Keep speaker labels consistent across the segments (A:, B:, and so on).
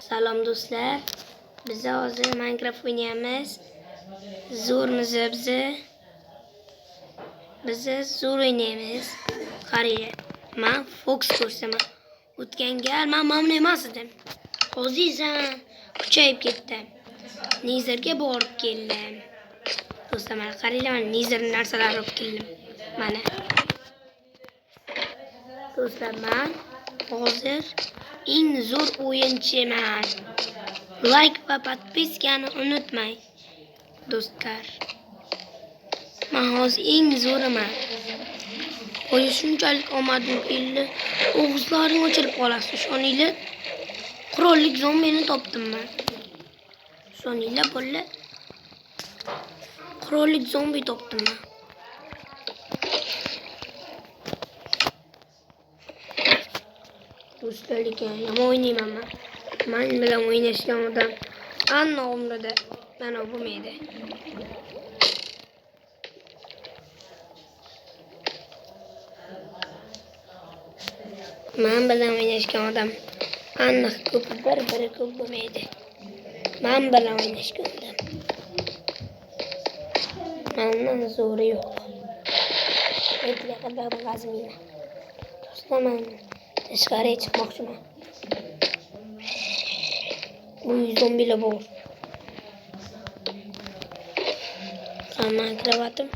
A: Salom do'stlar. Biz hozir Minecraft o'ynayamiz. Zo'rmiz bizni? Biz zo'r o'ynaymiz. Qarang. Men Fox ko'rsaman. O'tgan gal men mamnun emas edim. Hozir esa kuchayib ketdim. Nizerga borib keldim. Do'stlar, mana qaranglar, men Nizer narsalarni olib keldim. Mana. Do'stlar, men hozir eng zo'r o'yinchiman. Like va podpiskani unutmang. Do'stlar, men hozir eng zo'riman. O'yin shunchalik omadim keldi. Og'izlaring ochilib qolasiz. Ishoninglar. Qurollik zombini topdim men. Ishoninglar bolalar. Qurollik zombi topdim men. Do'stlar, lekin yomon o'ynayman men. Men bilan o'ynashgan odam anna umrida mana bo'lmaydi. Men bilan o'ynashgan odam anna ko'p bir ko'p bo'lmaydi. Men bilan o'ynashgan odam mendan zo'ri yo'q. Aytga qadar g'azmiyman. Do'stlar, men tashqariga chiqmoqchiman. Bu zombilar bor. Qanday kiravatim?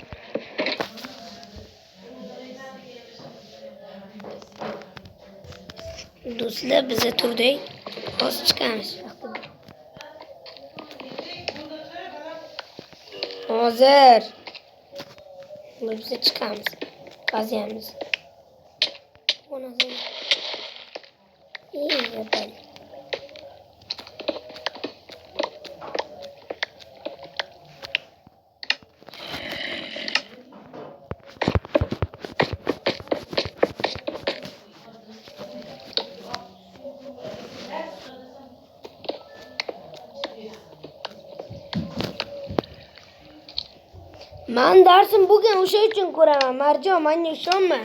A: Do'stlar, biz turdik. Hozir chiqamiz. Hozir biz chiqamiz. Qaziyamiz. Onasi. Yapalım. Ben dersim bugün o şey için kuramam. Marcan, ben yaşanma.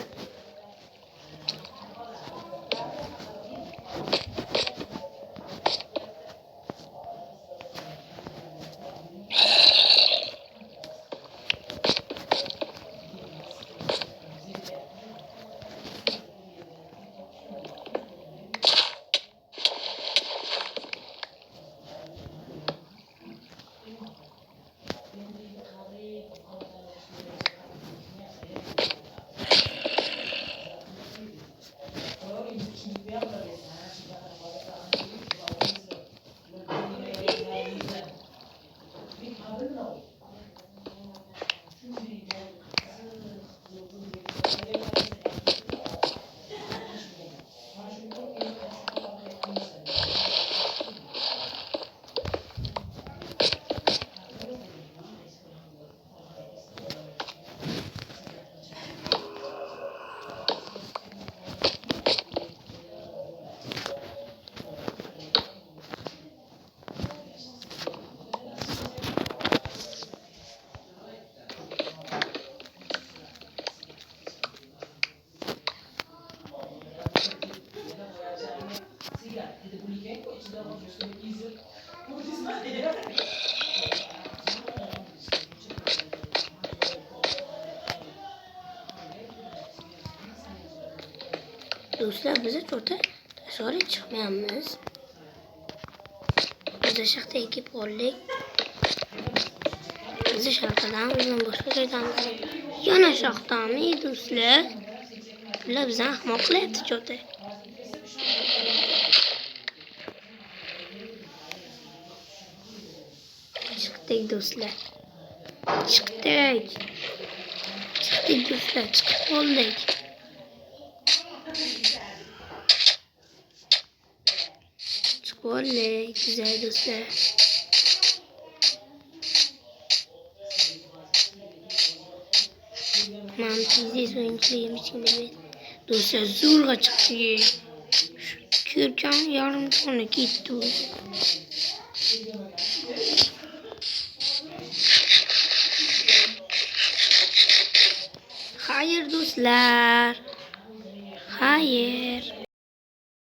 A: Do'stlar, biz to'rtta dışarı chiqmayapmiz. Biz shaxta ekib oldik. Biz shaxtadan bizdan boshqa joydamiz. Yana shaxtami do'stlar? Bular bizdan ahmoq qilyapti cho'ta. Chiqdik do'stlar. Chiqdik do'stlar, chiqib oldik. Oley, güzel dostlar. Ben teyze oyuncuyum şimdi. Dostlar, zorla çıktı. Kürkan yarım tane gitti. Hayır dostlar. Hayır.